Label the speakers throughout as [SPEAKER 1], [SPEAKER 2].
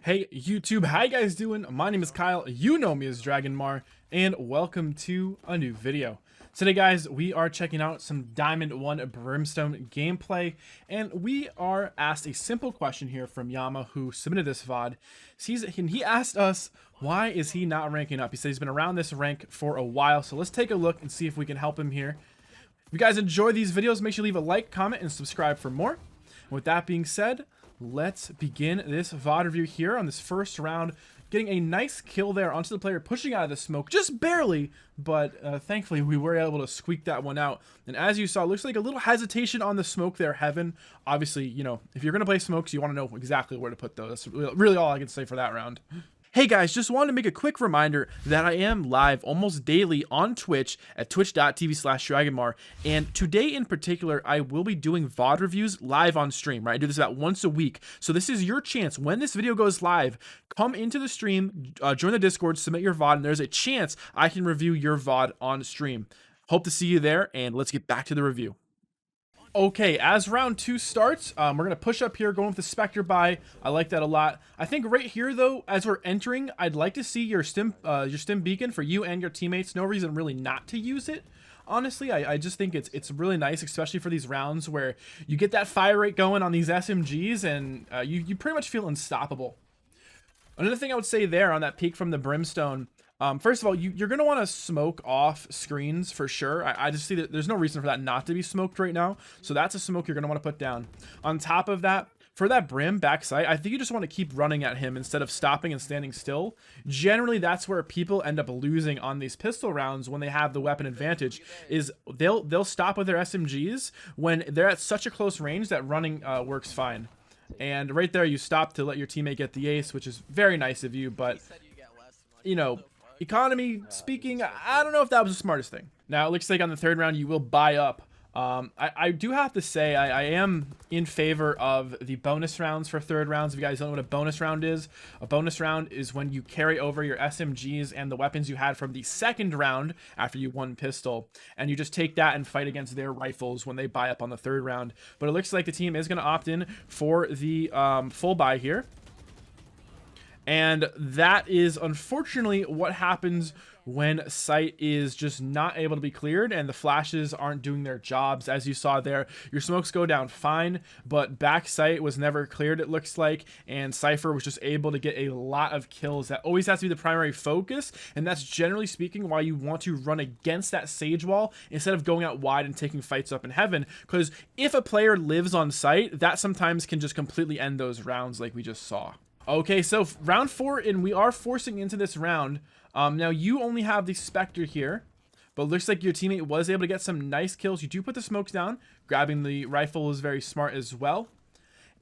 [SPEAKER 1] Hey YouTube, how you guys doing? My name is Kyle, you know me as Dragonmar, and welcome to a new video. Today guys, we are checking out some Diamond 1 Brimstone gameplay, and we are asked a simple question here from Yama, who submitted this VOD. He asked us, why is he not ranking up? He said he's been around this rank for a while, so let's take a look and see if we can help him here. If you guys enjoy these videos, make sure you leave a like, comment, and subscribe for more. With that being said, let's begin this VOD review here on this first round. Getting a nice kill there onto the player, pushing out of the smoke, just barely, but thankfully we were able to squeak that one out. And as you saw, it looks like a little hesitation on the smoke there, Heaven. Obviously, you know, if you're going to play smokes, you want to know exactly where to put those. That's really all I can say for that round. Hey guys, just wanted to make a quick reminder that I am live almost daily on Twitch at twitch.tv/Dragonmar, and today in particular, I will be doing VOD reviews live on stream, right? I do this about once a week, so this is your chance. When this video goes live, come into the stream, join the Discord, submit your VOD, and there's a chance I can review your VOD on stream. Hope to see you there, and let's get back to the review. Okay, as round 2 starts, we're going to push up here, going with the Spectre buy. I like that a lot. I think right here, though, as we're entering, I'd like to see your stim beacon for you and your teammates. No reason really not to use it. Honestly, I just think it's really nice, especially for these rounds where you get that fire rate going on these SMGs, and you pretty much feel unstoppable. Another thing I would say there on that peek from the Brimstone, first of all, you're going to want to smoke off screens for sure. I just see that there's no reason for that not to be smoked right now. So that's a smoke you're going to want to put down. On top of that, for that Brim backside, I think you just want to keep running at him instead of stopping and standing still. Generally, that's where people end up losing on these pistol rounds when they have the weapon advantage, is they'll stop with their SMGs when they're at such a close range that running works fine. And right there, you stop to let your teammate get the ace, which is very nice of you, but, you know, economy speaking, I don't know if that was the smartest thing. Now, it looks like on the third round, you will buy up. I do have to say, I am in favor of the bonus rounds for third rounds. If you guys don't know what a bonus round is, a bonus round is when you carry over your SMGs and the weapons you had from the second round after you won pistol, and you just take that and fight against their rifles when they buy up on the third round. But it looks like the team is going to opt in for the full buy here. And that is unfortunately what happens when sight is just not able to be cleared and the flashes aren't doing their jobs. As you saw there, your smokes go down fine, but back sight was never cleared, it looks like, and Cypher was just able to get a lot of kills. That always has to be the primary focus, and that's generally speaking why you want to run against that sage wall instead of going out wide and taking fights up in heaven, because if a player lives on sight, that sometimes can just completely end those rounds like we just saw. Okay, so round 4, and we are forcing into this round. Now, you only have the Spectre here, but it looks like your teammate was able to get some nice kills. You do put the smokes down. Grabbing the rifle is very smart as well.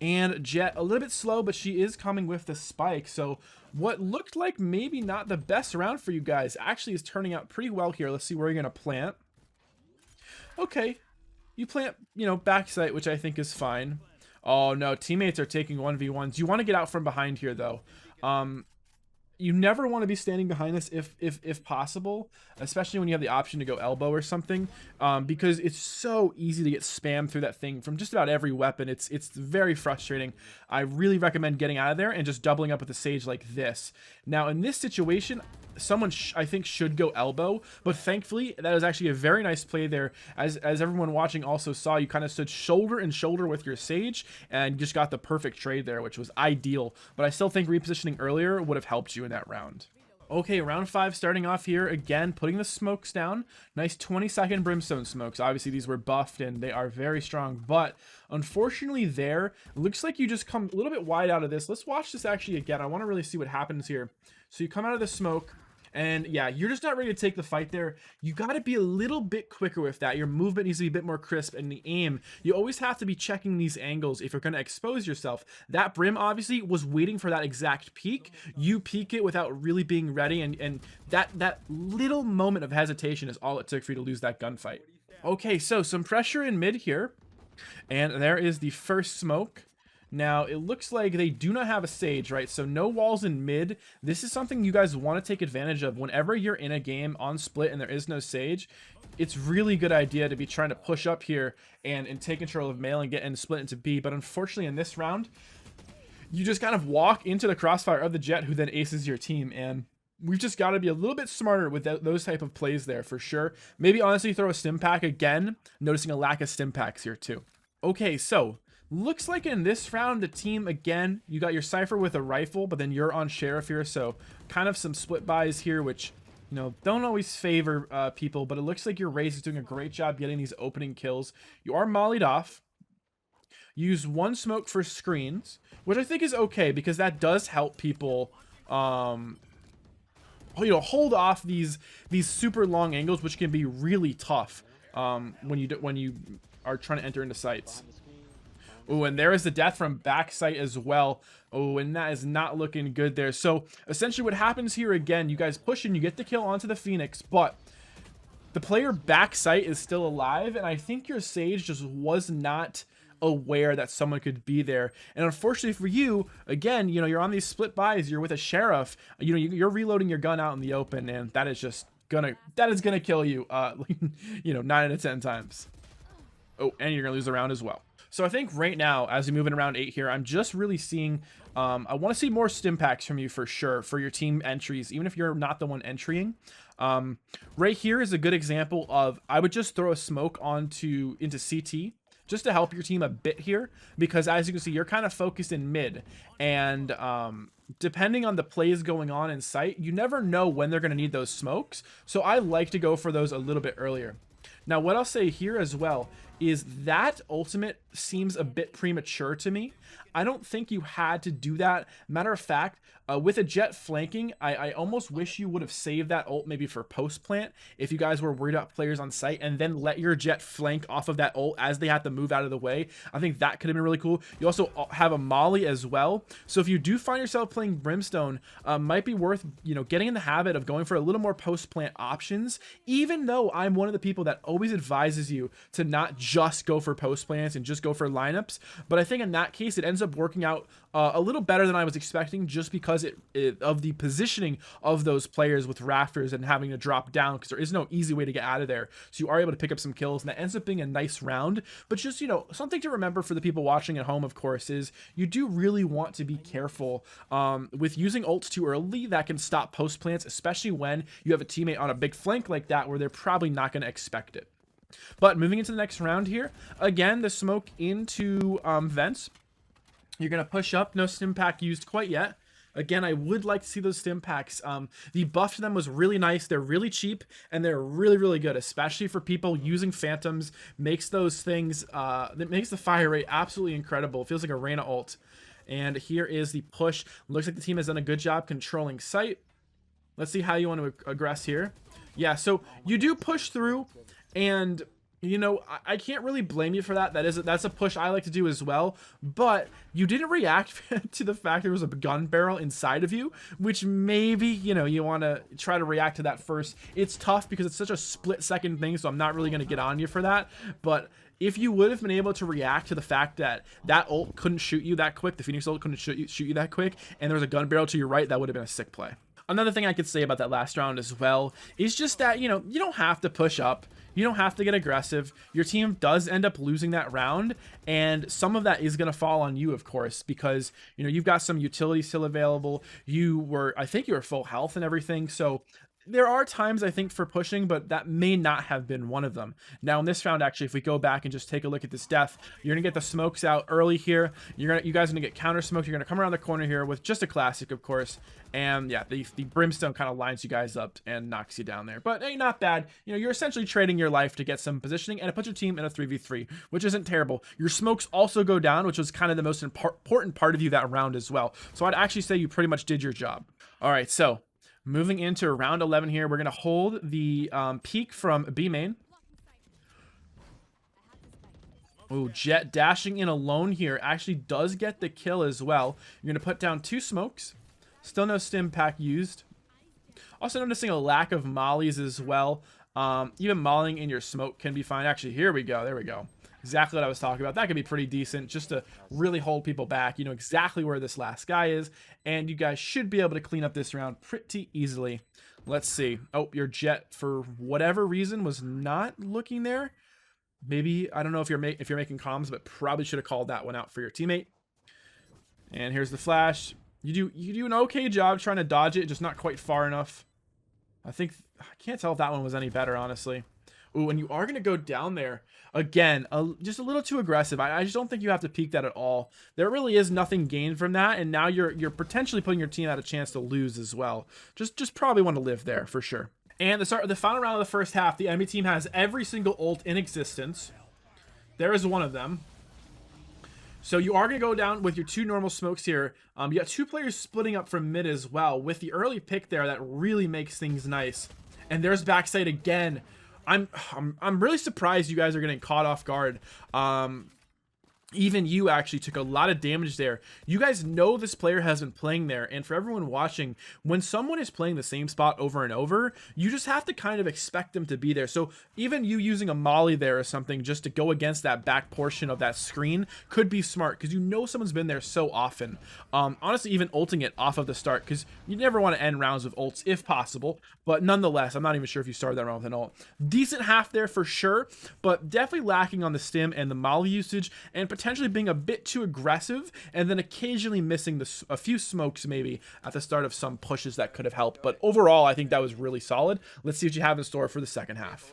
[SPEAKER 1] And Jet, a little bit slow, but she is coming with the spike. So what looked like maybe not the best round for you guys actually is turning out pretty well here. Let's see where you're going to plant. Okay, you plant, you know, backside, which I think is fine. Oh no, teammates are taking 1v1s. You want to get out from behind here though. You never want to be standing behind this if possible, especially when you have the option to go elbow or something, because it's so easy to get spammed through that thing from just about every weapon. It's very frustrating. I really recommend getting out of there and just doubling up with the sage like this. Now in this situation, someone I think should go elbow, but thankfully that was actually a very nice play there. As everyone watching also saw, you kind of stood shoulder and shoulder with your sage and just got the perfect trade there, which was ideal. But I still think repositioning earlier would have helped you in that round. Okay, round 5 starting off here again, putting the smokes down. Nice 20-second Brimstone smokes. Obviously these were buffed and they are very strong, but unfortunately there, it looks like you just come a little bit wide out of this. Let's watch this actually again. I want to really see what happens here. So you come out of the smoke, and yeah, you're just not ready to take the fight there. You got to be a little bit quicker with that. Your movement needs to be a bit more crisp, and the aim, you always have to be checking these angles if you're going to expose yourself. That Brim obviously was waiting for that exact peek. You peek it without really being ready, and that little moment of hesitation is all it took for you to lose that gunfight. Okay, so some pressure in mid here, and there is the first smoke. Now, it looks like they do not have a sage, right? So no walls in mid. This is something you guys want to take advantage of. Whenever you're in a game on split and there is no sage, it's really good idea to be trying to push up here and take control of male and get and split into B. But unfortunately in this round, you just kind of walk into the crossfire of the Jet, who then aces your team. And we've just got to be a little bit smarter with those type of plays there for sure. Maybe honestly throw a stim pack again, noticing a lack of stim packs here too. Okay, so looks like in this round, the team, again, you got your Cypher with a rifle, but then you're on Sheriff here. So kind of some split buys here, which, you know, don't always favor people, but it looks like your Raze is doing a great job getting these opening kills. You are mollied off. Use one smoke for screens, which I think is okay because that does help people, you know, hold off these super long angles, which can be really tough when you are trying to enter into sites. Oh, and there is the death from backside as well. Oh, and that is not looking good there. So essentially what happens here again, you guys push and you get the kill onto the Phoenix, but the player backside is still alive, and I think your Sage just was not aware that someone could be there. And unfortunately for you, again, you know, you're on these split buys, you're with a Sheriff, you know, you're reloading your gun out in the open, and that is just gonna kill you, you know, 9 out of 10 times. Oh, and you're gonna lose the round as well. So I think right now, as we move in around 8 here, I'm just really seeing, I want to see more stim packs from you for sure, for your team entries, even if you're not the one entering. Right here is a good example of, I would just throw a smoke into CT, just to help your team a bit here, because as you can see, you're kind of focused in mid, and depending on the plays going on in sight, you never know when they're going to need those smokes, so I like to go for those a little bit earlier. Now, what I'll say here as well is that ultimate seems a bit premature to me. I don't think you had to do that. Matter of fact, with a Jet flanking, I almost wish you would have saved that ult maybe for post plant if you guys were worried about players on site, and then let your Jet flank off of that ult as they have to move out of the way. I think that could have been really cool. You also have a molly as well, so if you do find yourself playing Brimstone, might be worth, you know, getting in the habit of going for a little more post plant options, even though I'm one of the people that always advises you to not just go for post plants and just go for lineups. But I think in that case, it ends up working out a little better than I was expecting, just because of the positioning of those players with rafters and having to drop down, because there is no easy way to get out of there. So you are able to pick up some kills, and that ends up being a nice round. But just, you know, something to remember for the people watching at home, of course, is you do really want to be careful with using ults too early. That can stop post plants, especially when you have a teammate on a big flank like that, where they're probably not going to expect it. But moving into the next round here, again, the smoke into vents. You're going to push up. No stim pack used quite yet. Again, I would like to see those stim packs. The buff to them was really nice. They're really cheap, and they're really, really good, especially for people using Phantoms. Makes those things, that makes the fire rate absolutely incredible. It feels like a Reyna ult. And here is the push. Looks like the team has done a good job controlling site. Let's see how you want to aggress here. Yeah, so you do push through, and you know, I can't really blame you for that. That's a push I like to do as well. But you didn't react to the fact there was a gun barrel inside of you, which maybe, you know, you want to try to react to that first. It's tough because it's such a split-second thing, so I'm not really going to get on you for that. But if you would have been able to react to the fact that that ult couldn't shoot you that quick, the Phoenix ult couldn't shoot you that quick, and there was a gun barrel to your right, that would have been a sick play. Another thing I could say about that last round as well is just that, you know, you don't have to push up. You don't have to get aggressive. Your team does end up losing that round, and some of that is going to fall on you, of course, because, you know, you've got some utility still available. I think you were full health and everything, so there are times, I think, for pushing, but that may not have been one of them. Now, in this round, actually, if we go back and just take a look at this death, you're going to get the smokes out early here. You guys are going to get counter smoked. You're going to come around the corner here with just a classic, of course. And yeah, the Brimstone kind of lines you guys up and knocks you down there. But hey, not bad. You know, you're essentially trading your life to get some positioning, and it puts your team in a 3v3, which isn't terrible. Your smokes also go down, which was kind of the most important part of you that round as well. So I'd actually say you pretty much did your job. All right, so moving into round 11 here, we're going to hold the peak from B main. Oh, Jet dashing in alone here actually does get the kill as well. You're going to put down 2 smokes. Still no stim pack used. Also noticing a lack of mollies as well. Even mollying in your smoke can be fine. Actually, here we go. There we go. Exactly what I was talking about. That could be pretty decent just to really hold people back. You know exactly where this last guy is, and you guys should be able to clean up this round pretty easily. Let's see. Oh, your Jet, for whatever reason, was not looking there. Maybe, I don't know if you're making comms, but probably should have called that one out for your teammate. And here's the flash. You do an okay job trying to dodge it, just not quite far enough. I can't tell if that one was any better, honestly. Ooh, and you are going to go down there. Again, just a little too aggressive. I just don't think you have to peek that at all. There really is nothing gained from that, and now you're potentially putting your team at a chance to lose as well. Just probably want to live there for sure. And the final round of the first half, the enemy team has every single ult in existence. There is one of them. So you are going to go down with your 2 normal smokes here. You got 2 players splitting up from mid as well. With the early pick there, that really makes things nice. And there's backside again. I'm really surprised you guys are getting caught off guard. Even you actually took a lot of damage there. You guys know this player has been playing there, and for everyone watching, when someone is playing the same spot over and over, you just have to kind of expect them to be there. So even you using a molly there or something just to go against that back portion of that screen could be smart, because you know someone's been there so often. Honestly, even ulting it off of the start, because you never want to end rounds with ults if possible, but nonetheless, I'm not even sure if you started that round with an ult. Decent half there for sure, but definitely lacking on the stim and the molly usage, and potentially being a bit too aggressive, and then occasionally missing a few smokes maybe at the start of some pushes that could have helped. But overall, I think that was really solid. Let's see what you have in store for the second half.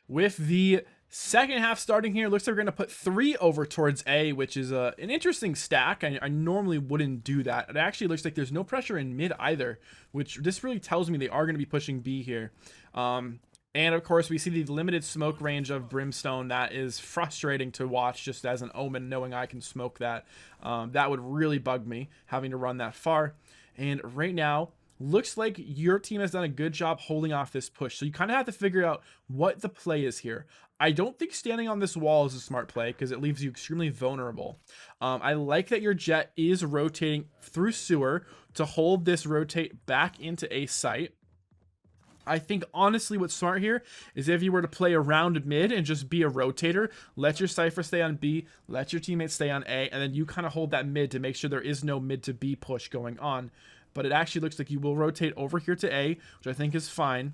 [SPEAKER 1] With the second half starting here, looks like we're going to put 3 over towards A, which is an interesting stack. I normally wouldn't do that. It actually looks like there's no pressure in mid either, which this really tells me they are going to be pushing B here. And of course, we see the limited smoke range of Brimstone. That is frustrating to watch just as an omen, knowing I can smoke that. That would really bug me, having to run that far. And right now, looks like your team has done a good job holding off this push. So you kind of have to figure out what the play is here. I don't think standing on this wall is a smart play, because it leaves you extremely vulnerable. I like that your jet is rotating through sewer to hold this rotate back into A site. I think honestly what's smart here is if you were to play around mid and just be a rotator, let your Cypher stay on B, let your teammates stay on A, and then you kind of hold that mid to make sure there is no mid to B push going on. But it actually looks like you will rotate over here to A, which I think is fine.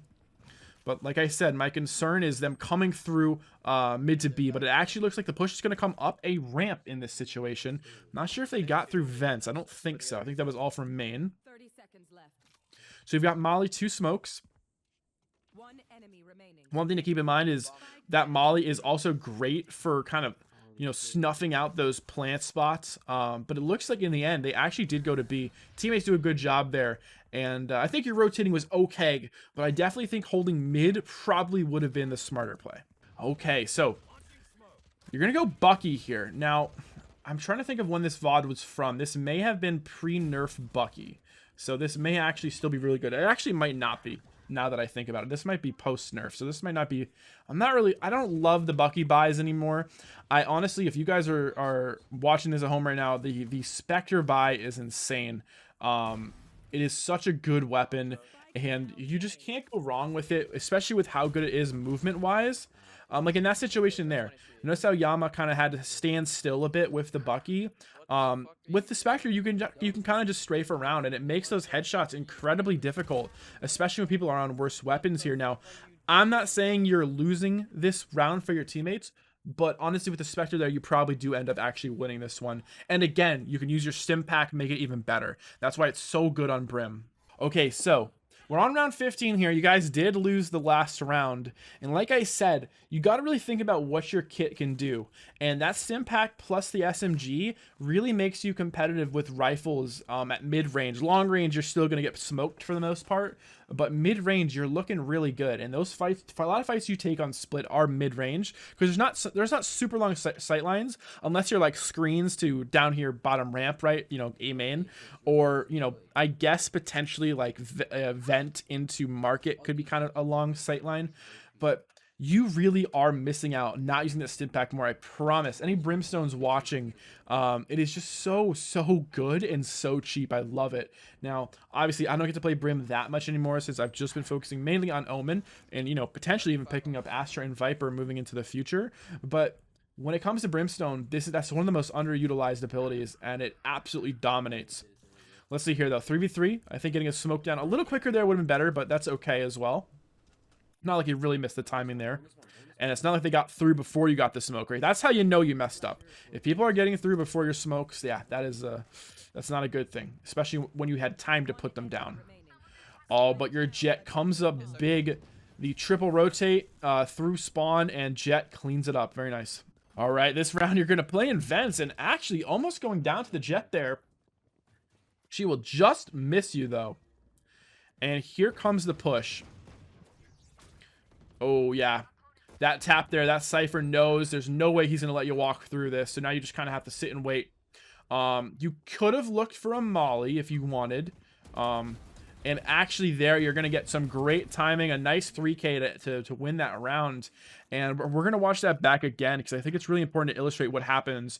[SPEAKER 1] But like I said, my concern is them coming through mid to B, but it actually looks like the push is going to come up a ramp in this situation. I'm not sure if they got through vents. I don't think so. I think that was all from main.
[SPEAKER 2] 30 seconds left.
[SPEAKER 1] So you've got Molly, 2 smokes.
[SPEAKER 2] One enemy remaining.
[SPEAKER 1] One thing to keep in mind is that molly is also great for kind of, you know, snuffing out those plant spots. But it looks like in the end, they actually did go to B. Teammates do a good job there. And I think your rotating was okay, but I definitely think holding mid probably would have been the smarter play. Okay, so you're going to go Bucky here. Now, I'm trying to think of when this VOD was from. This may have been pre-nerf Bucky. So this may actually still be really good. It actually might not be. Now that I think about it, this might be post nerf, so this might not be. I don't love the Bucky buys anymore. I honestly, if you guys are watching this at home right now, the Spectre buy is insane. It is such a good weapon, and you just can't go wrong with it, especially with how good it is movement wise. Like in that situation there, notice how Yama kind of had to stand still a bit with the Bucky. With the Spectre, you can kind of just strafe around, and it makes those headshots incredibly difficult, especially when people are on worse weapons here. Now, I'm not saying you're losing this round for your teammates, but honestly, with the Spectre there, you probably do end up actually winning this one. And again, you can use your stim pack, make it even better. That's why it's so good on Brim. Okay, so we're on round 15 here. You guys did lose the last round. And like I said, you got to really think about what your kit can do. And that stim pack plus the SMG really makes you competitive with rifles at mid-range. Long range, you're still going to get smoked for the most part. But mid-range, you're looking really good. And those fights, for a lot of fights you take on split are mid-range. Because there's not super long sight lines. Unless you're like screens to down here bottom ramp, right? You know, A main. Or, you know, I guess potentially like vent into market could be kind of a long sight line. But you really are missing out not using that stim pack more. I promise. Any Brimstones watching, it is just so good and so cheap. I love it. Now, obviously, I don't get to play Brim that much anymore since I've just been focusing mainly on Omen and, you know, potentially even picking up Astra and Viper moving into the future. But when it comes to Brimstone, that's one of the most underutilized abilities, and it absolutely dominates. Let's see here, though. 3v3. I think getting a smoke down a little quicker there would have been better, but that's okay as well. Not like you really missed the timing there. And it's not like they got through before you got the smoke, right? That's how you know you messed up. If people are getting through before your smokes, yeah, that's not a good thing, especially when you had time to put them down. Oh, but your Jet comes up big. The triple rotate through spawn, and Jet cleans it up. Very nice. All right, this round you're going to play in vents, and actually almost going down to the Jet there. She will just miss you, though. And here comes the push. Oh, yeah. That tap there, that Cypher knows there's no way he's going to let you walk through this. So now you just kind of have to sit and wait. You could have looked for a molly if you wanted. And actually there, you're going to get some great timing, a nice 3K to win that round. And we're going to watch that back again because I think it's really important to illustrate what happens.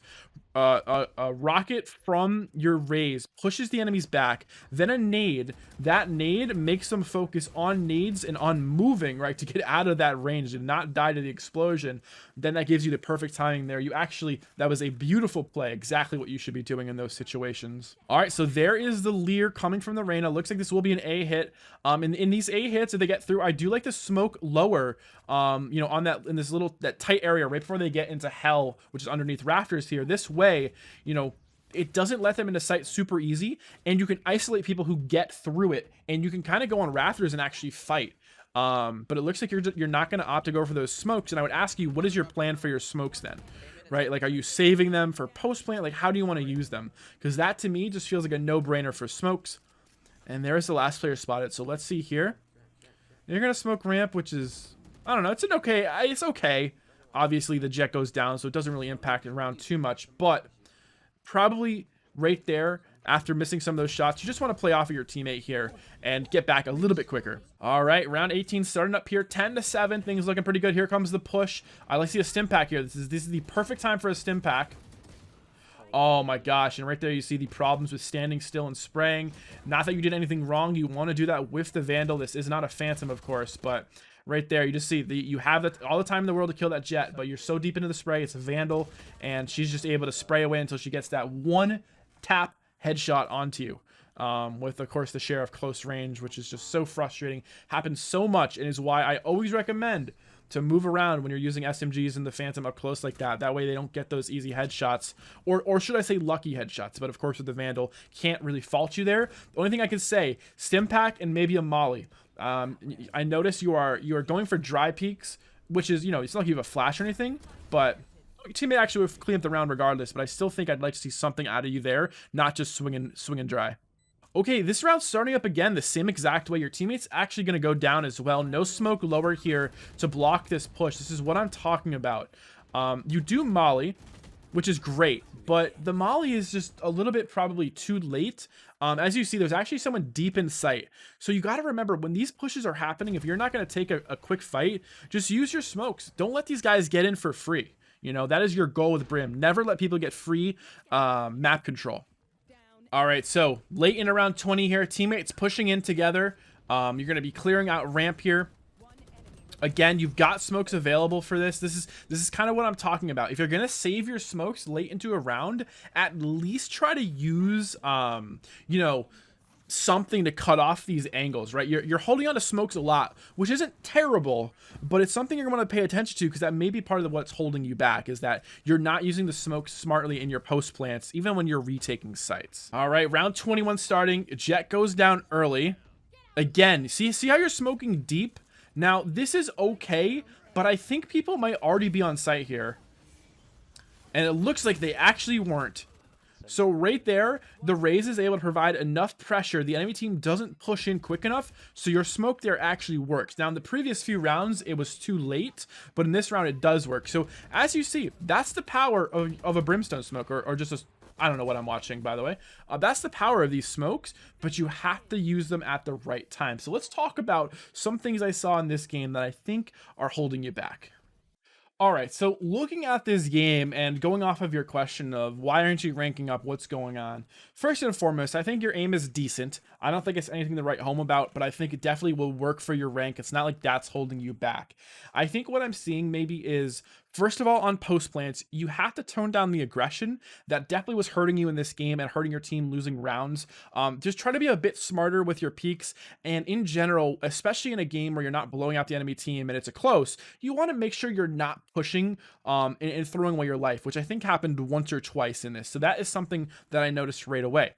[SPEAKER 1] A rocket from your raise pushes the enemies back, then a nade. That nade makes them focus on nades and on moving, right, to get out of that range and not die to the explosion. Then that gives you the perfect timing there. That was a beautiful play, exactly what you should be doing in those situations. All right, so there is the Leer coming from the Reyna. Looks like this will be an A hit. In these A hits, if they get through, I do like to smoke lower, you know, on that, in this that tight area right before they get into hell, which is underneath rafters here. This way, you know, it doesn't let them into sight super easy, and you can isolate people who get through it, and you can kind of go on rafters and actually fight. But it looks like you're not going to opt to go for those smokes, and I would ask you, what is your plan for your smokes then? Right? Like, are you saving them for post plant? Like, how do you want to use them? Because that to me just feels like a no-brainer for smokes. And there's the last player spotted. So let's see here. You're going to smoke ramp, which is, I don't know, it's okay. Obviously, the Jet goes down, so it doesn't really impact the round too much. But probably right there, after missing some of those shots, you just want to play off of your teammate here and get back a little bit quicker. All right, round 18 starting up here, 10-7. Things looking pretty good. Here comes the push. I like to see a stim pack here. This is the perfect time for a stim pack. Oh my gosh, and right there you see the problems with standing still and spraying. Not that you did anything wrong. You want to do that with the Vandal. This is not a Phantom, of course, but right there you just see you have that all the time in the world to kill that Jet, but you're so deep into the spray. It's a Vandal, and she's just able to spray away until she gets that one tap headshot onto you. With, of course, the share of close range, which is just so frustrating. Happens so much, and is why I always recommend to move around when you're using SMGs and the Phantom up close like that. That way they don't get those easy headshots, or should I say lucky headshots. But of course with the Vandal, can't really fault you there. The only thing I can say, stim pack and maybe a molly. I notice you are going for dry peaks, which is, you know, it's not like you have a flash or anything, but your teammate actually would clean up the round regardless. But I still think I'd like to see something out of you there, not just swinging dry. Okay, this round's starting up again the same exact way. Your teammate's actually going to go down as well. No smoke lower here to block this push. This is what I'm talking about. You do molly, which is great, but the molly is just a little bit probably too late. As you see, there's actually someone deep in sight. So you got to remember, when these pushes are happening, if you're not going to take a quick fight, just use your smokes. Don't let these guys get in for free. You know, that is your goal with Brim. Never let people get free map control. All right, so late in around 20 here, teammates pushing in together. You're going to be clearing out ramp here. Again, you've got smokes available for this. This is kind of what I'm talking about. If you're going to save your smokes late into a round, at least try to use, you know, something to cut off these angles, right? You're holding on to smokes a lot, which isn't terrible, but it's something you're going to pay attention to, because that may be part of what's holding you back, is that you're not using the smokes smartly in your post plants, even when you're retaking sites. All right, round 21 starting. Jet goes down early. Again, see how you're smoking deep? Now, this is okay, but I think people might already be on site here. And it looks like they actually weren't. So right there, the raise is able to provide enough pressure. The enemy team doesn't push in quick enough, so your smoke there actually works. Now, in the previous few rounds, it was too late, but in this round, it does work. So as you see, that's the power of a Brimstone smoke, or just a, I don't know what I'm watching, by the way. That's the power of these smokes, but you have to use them at the right time. So let's talk about some things I saw in this game that I think are holding you back. All right, so looking at this game and going off of your question of why aren't you ranking up, what's going on? First and foremost, I think your aim is decent. I don't think it's anything to write home about, but I think it definitely will work for your rank. It's not like that's holding you back. I think what I'm seeing maybe is First of all, on post plants, you have to tone down the aggression. That definitely was hurting you in this game and hurting your team, losing rounds. Just try to be a bit smarter with your peaks. And in general, especially in a game where you're not blowing out the enemy team and it's a close, you want to make sure you're not pushing and throwing away your life, which I think happened once or twice in this. So that is something that I noticed right away.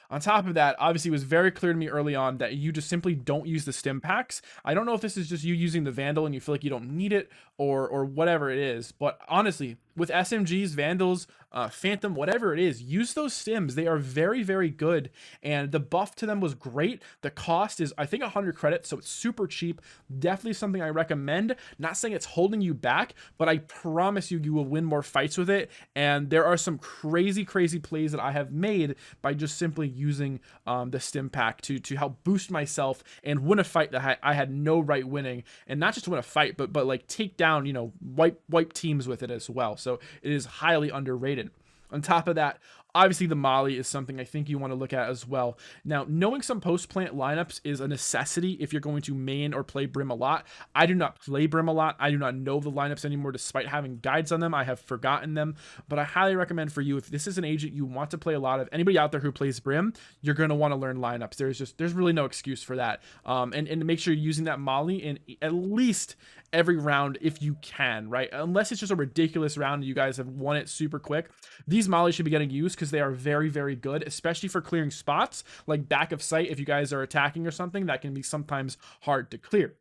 [SPEAKER 1] On top of that, obviously it was very clear to me early on that you just simply don't use the stim packs. I don't know if this is just you using the Vandal and you feel like you don't need it or whatever it is, but honestly, with SMGs, Vandals, Phantom, whatever it is, use those stims. They are very, very good, and the buff to them was great. The cost is, I think, 100 credits, so it's super cheap. Definitely something I recommend. Not saying it's holding you back, but I promise you, you will win more fights with it, and there are some crazy, crazy plays that I have made by just simply using the stim pack to help boost myself and win a fight that I had no right winning, and not just win a fight, but like take down, you know, wipe teams with it as well. So it is highly underrated. On top of that, obviously the Molly is something I think you want to look at as well. Now, knowing some post-plant lineups is a necessity if you're going to main or play Brim a lot. I do not play Brim a lot. I do not know the lineups anymore despite having guides on them. I have forgotten them, but I highly recommend for you, if this is an agent you want to play a lot of, anybody out there who plays Brim, you're going to want to learn lineups. There's really no excuse for that. And make sure you're using that Molly in at least every round if you can, right? Unless it's just a ridiculous round and you guys have won it super quick. These mollies should be getting used because they are very, very good, especially for clearing spots like back of sight. If you guys are attacking or something, that can be sometimes hard to clear.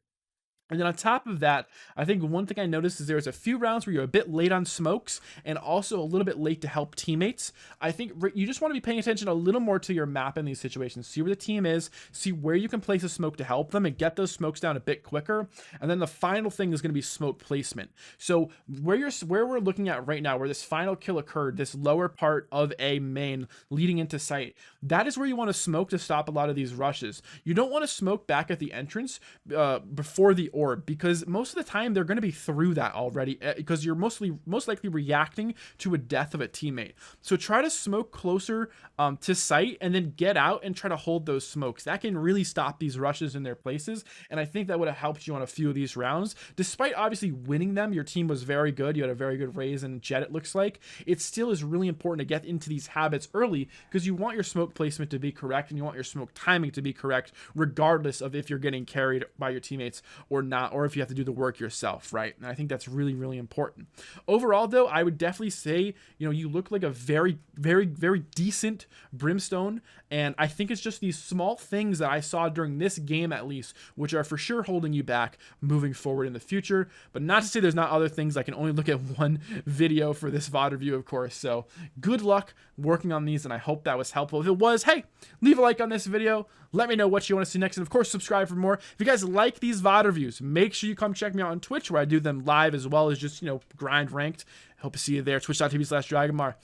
[SPEAKER 1] And then on top of that, I think one thing I noticed is there's a few rounds where you're a bit late on smokes and also a little bit late to help teammates. I think you just want to be paying attention a little more to your map in these situations. See where the team is, see where you can place a smoke to help them and get those smokes down a bit quicker. And then the final thing is going to be smoke placement. So where we're looking at right now, where this final kill occurred, this lower part of a main leading into sight, that is where you want to smoke to stop a lot of these rushes. You don't want to smoke back at the entrance before the orb, because most of the time they're going to be through that already, because you're most likely reacting to a death of a teammate. So try to smoke closer to sight and then get out and try to hold those smokes. That can really stop these rushes in their places, and I think that would have helped you on a few of these rounds. Despite obviously winning them, your team was very good. You had a very good Raze and Jet, it looks like. It still is really important to get into these habits early, because you want your smoke placement to be correct and you want your smoke timing to be correct, regardless of if you're getting carried by your teammates or not, or if you have to do the work yourself, right? And I think that's really, really important. Overall, though, I would definitely say, you know, you look like a very, very, very decent Brimstone, and I think it's just these small things that I saw during this game, at least, which are for sure holding you back moving forward in the future. But not to say there's not other things. I can only look at one video for this VOD review, of course. So good luck working on these, and I hope that was helpful. If it was, hey, leave a like on this video. Let me know what you want to see next, and of course, subscribe for more. If you guys like these VOD reviews, make sure you come check me out on Twitch, where I do them live as well as just, you know, grind ranked. Hope to see you there. Twitch.tv/Dragonmar.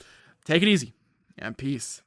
[SPEAKER 1] Take it easy, and peace.